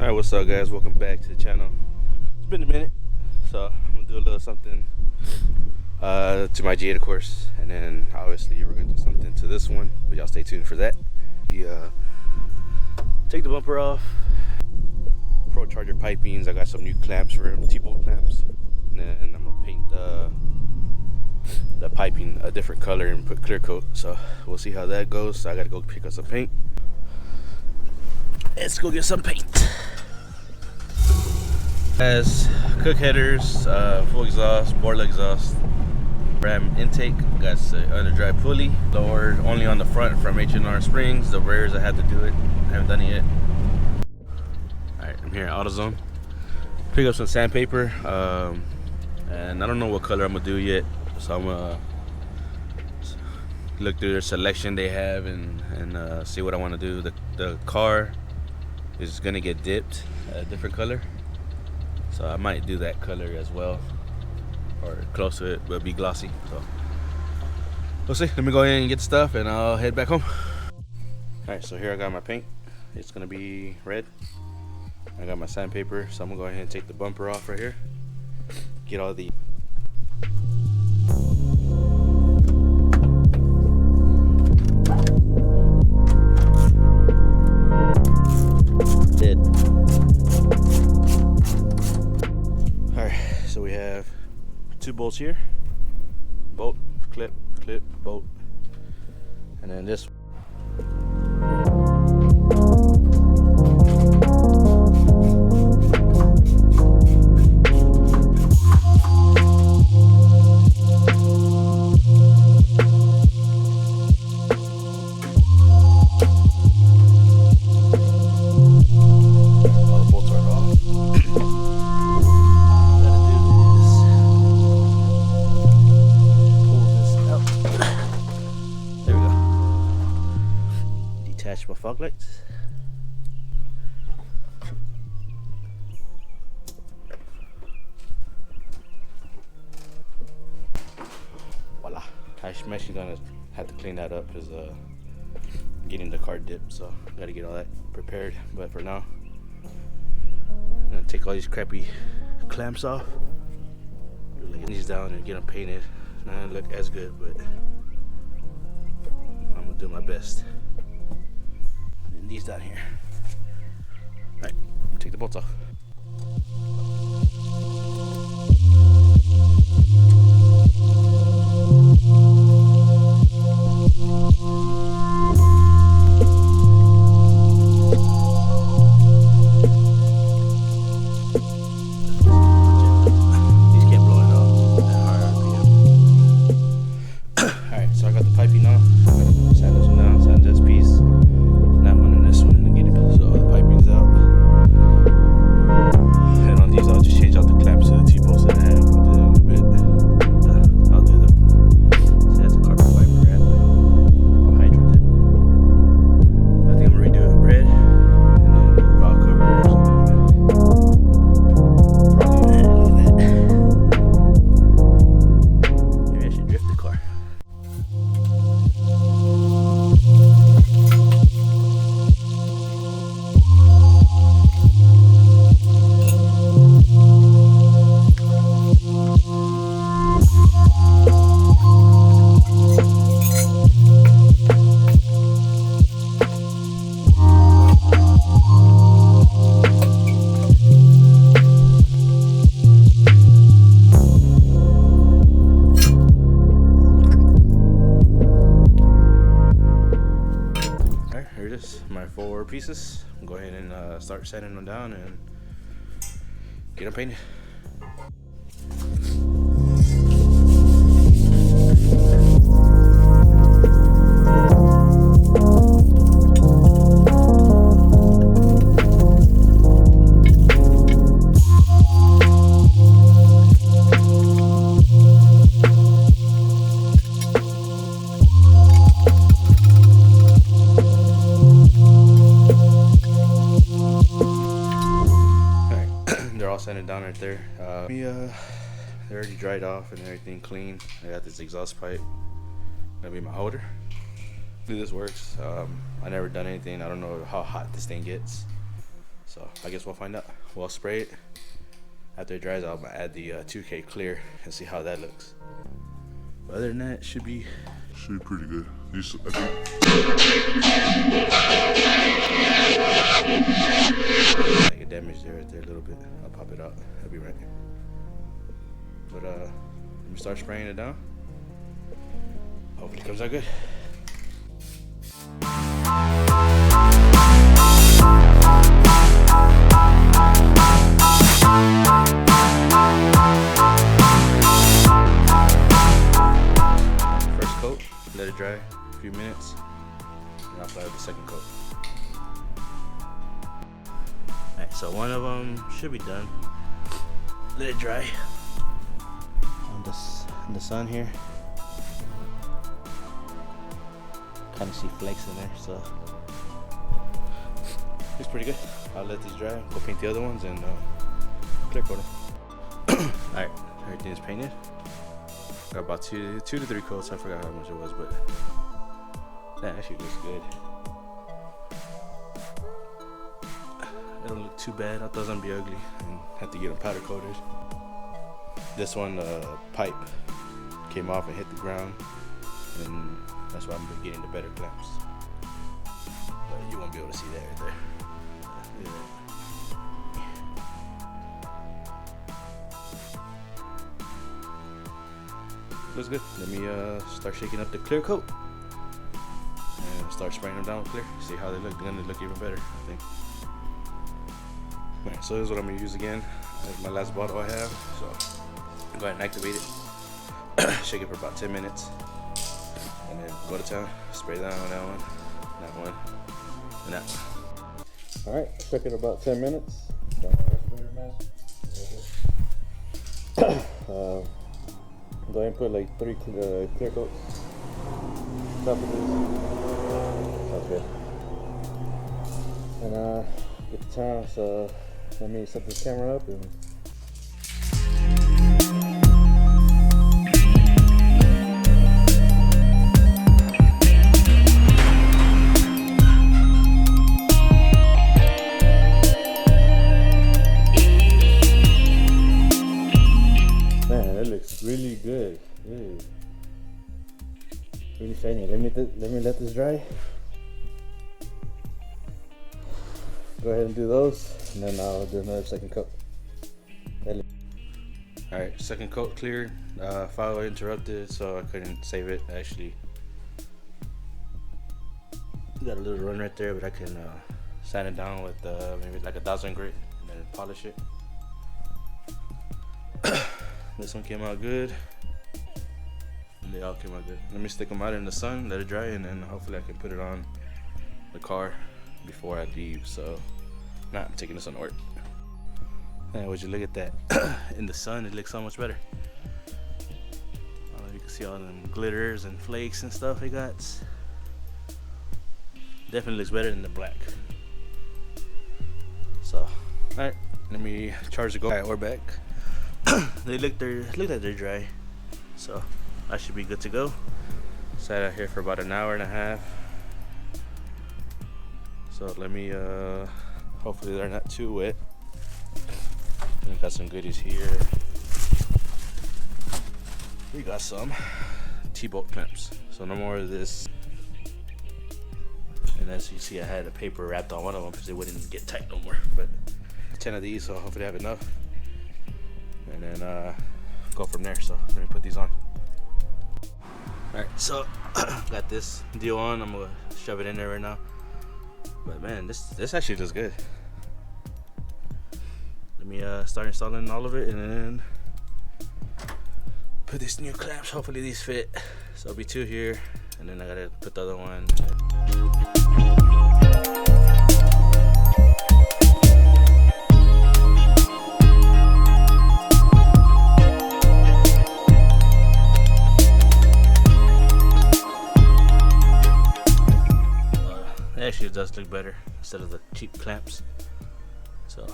Alright, what's up guys? Welcome back to the channel. It's been a minute, so I'm gonna do a little something to my G8 of course, and then obviously we're gonna do something to this one, but y'all stay tuned for that. Take the bumper off, procharger pipings. I got some new clamps for them, T-bolt clamps, and then I'm gonna paint the piping a different color and put clear coat, so we'll see how that goes. So I gotta go pick up some paint. Let's go get some paint. Has cook headers, full exhaust, board exhaust, ram intake, got the under drive pulley, lower only on the front from H&R springs. The rears I had to do it, I haven't done it yet. Alright, I'm here at AutoZone. Pick up some sandpaper, and I don't know what color I'm gonna do yet, so I'm gonna look through their selection they have and see what I want to do. The car is gonna get dipped a different color, so I might do that color as well, or close to it, but be glossy. So we'll see. Let me go in and get the stuff and I'll head back home. Alright, so here I got my paint. It's gonna be red. I got my sandpaper, so I'm gonna go ahead and take the bumper off right here, get all the dead. Alright, so we have two bolts here, bolt, clip, clip, bolt, and then this my fog lights. Voila. I'm actually gonna have to clean that up because getting the car dipped, so I gotta get all that prepared. But for now, I'm gonna take all these crappy clamps off, lay these down and get them painted. Not gonna look as good, but I'm gonna do my best. These down here. Alright, take the bolts off. These can't blow it off at high RPM. Alright, so I got the piping off. I'm gonna sand this one down, sand this piece. This one and get it, so all the piping's out. And on these, I'll just change out the clamps to the T-bolts that I have. I'll do that in a bit. I'll do so that's a carbon fiber wrap. I'll hydro dip. I think I'm gonna redo it red, and then the valve covers, and then probably that. Maybe I should drift the car. My 4 pieces. I'll go ahead and start sanding them down and get them painted. Sand it down right there. They're already dried off and everything clean. I got this exhaust pipe, gonna be my holder. Hopefully this works. I never done anything. I don't know how hot this thing gets, So I guess we'll find out. We'll spray it. After it dries, I'll add the 2K clear and see how that looks. But other than that, it should be pretty good. Like a damage there, right there, a little bit. I'll pop it out. I'll be right here. But let me start spraying it down. Hopefully it comes out good. First coat, let it dry a few minutes, and I'll apply the second coat. Alright, so one of them should be done. Let it dry in the sun here. Kind of see flakes in there, so it's pretty good. I'll let these dry, go paint the other ones, and clear coat them. Alright, everything is painted. Got about two to three coats. I forgot how much it was, but that actually looks good. It don't look too bad. I thought it was gonna be ugly and have to get them powder coated. This one, pipe came off and hit the ground, and that's why I'm getting the better clamps. But you won't be able to see that right there. Yeah. Looks good. Let me start shaking up the clear coat and start spraying them down with clear. See how they look. They're gonna look even better, I think. Alright, so this is what I'm gonna use again. That's my last bottle I have. So go ahead and activate it. Shake it for about 10 minutes, and then go to town. Spray down on that one, and that one. All right, shook it about 10 minutes. Got my respirator mask. Go ahead and put like 3 clear coats on top of this. Sounds good. And get the time, so let me set this camera up and. Really good, really shiny. Let me let this dry. Go ahead and do those, and then I'll do another second coat. All right, second coat cleared. File interrupted, so I couldn't save it. Actually, got a little run right there, but I can sand it down with maybe like 1,000 grit, and then polish it. This one came out good, and they all came out good. Let me stick them out in the sun, let it dry, and then hopefully I can put it on the car before I leave. So, I'm taking this on to work. And would you look at that? In the sun, it looks so much better. You can see all them glitters and flakes and stuff it got. Definitely looks better than the black. So, all right, let me charge the go. All right, we're back. They look like they're dry, so I should be good to go. Sat out here for about an hour and a half, so let me hopefully they're not too wet. We got some goodies here. We got some T-bolt clamps, so no more of this. And as you see, I had a paper wrapped on one of them because it wouldn't get tight no more, but 10 of these, so hopefully I have enough. And then go from there. So let me put these on. All right, so got this deal on. I'm gonna shove it in there right now. But man, this actually looks good. Let me start installing all of it, and then put these new clamps. Hopefully these fit. So there'll be 2 here, and then I gotta put the other one. Actually, it does look better instead of the cheap clamps. So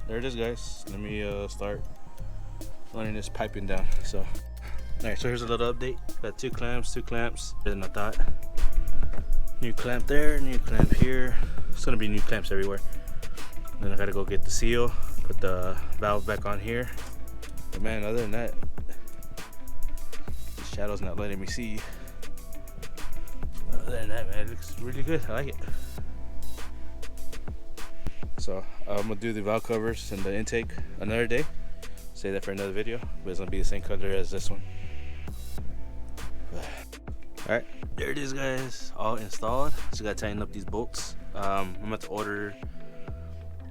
there it is, guys. Let me start running this piping down. So all right, so here's a little update. Got 2 clamps better than I thought. New clamp there, new clamp here. It's gonna be new clamps everywhere. Then I gotta go get the seal, put the valve back on here. But man, other than that, the shadow's not letting me see. Other than that, man, it looks really good. I like it. So I'm gonna do the valve covers and the intake another day. Say that for another video, but it's gonna be the same color as this one. All right, there it is, guys, all installed. Just gotta tighten up these bolts. I'm about to order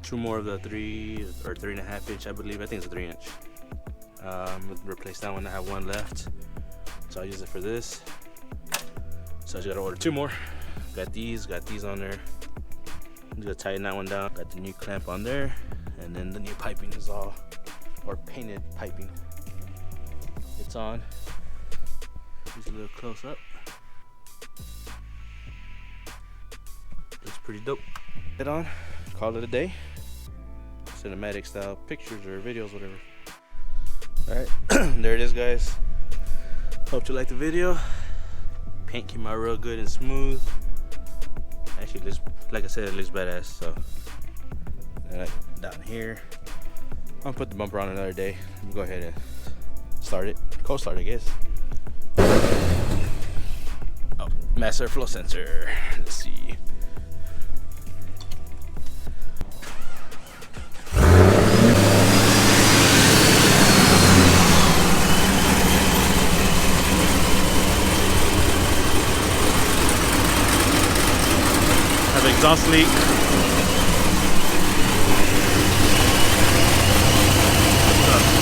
2 more of the 3 or 3.5 inch, I believe. I think it's a 3 inch. I'm gonna replace that one. I have 1 left, so I'll use it for this. So I just gotta order 2 more. Got these on there. I'm just gonna tighten that one down. Got the new clamp on there, and then the new piping is all, or painted piping. It's on. Just a little close up. Looks pretty dope. Get on, call it a day. Cinematic style pictures or videos, whatever. All right, there it is, guys. Hope you liked the video. Paint came out real good and smooth. Actually, looks, like I said, it looks badass. So down here, I'm gonna put the bumper on another day. Let me go ahead and start it. Cold start, I guess. Oh, mass airflow sensor. Let's see. Have an exhaust leak.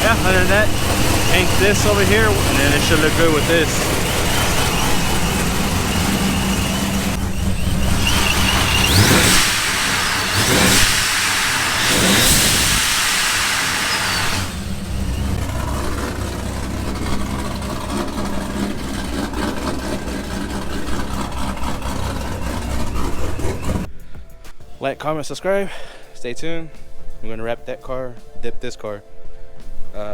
Yeah, other than that, paint this over here, and then it should look good with this. Like, comment, subscribe. Stay tuned. I'm gonna wrap that car, dip this car.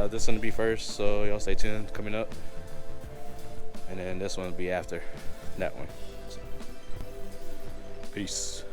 This one will be first, so y'all stay tuned. Coming up, and then this one will be after that one. So, peace.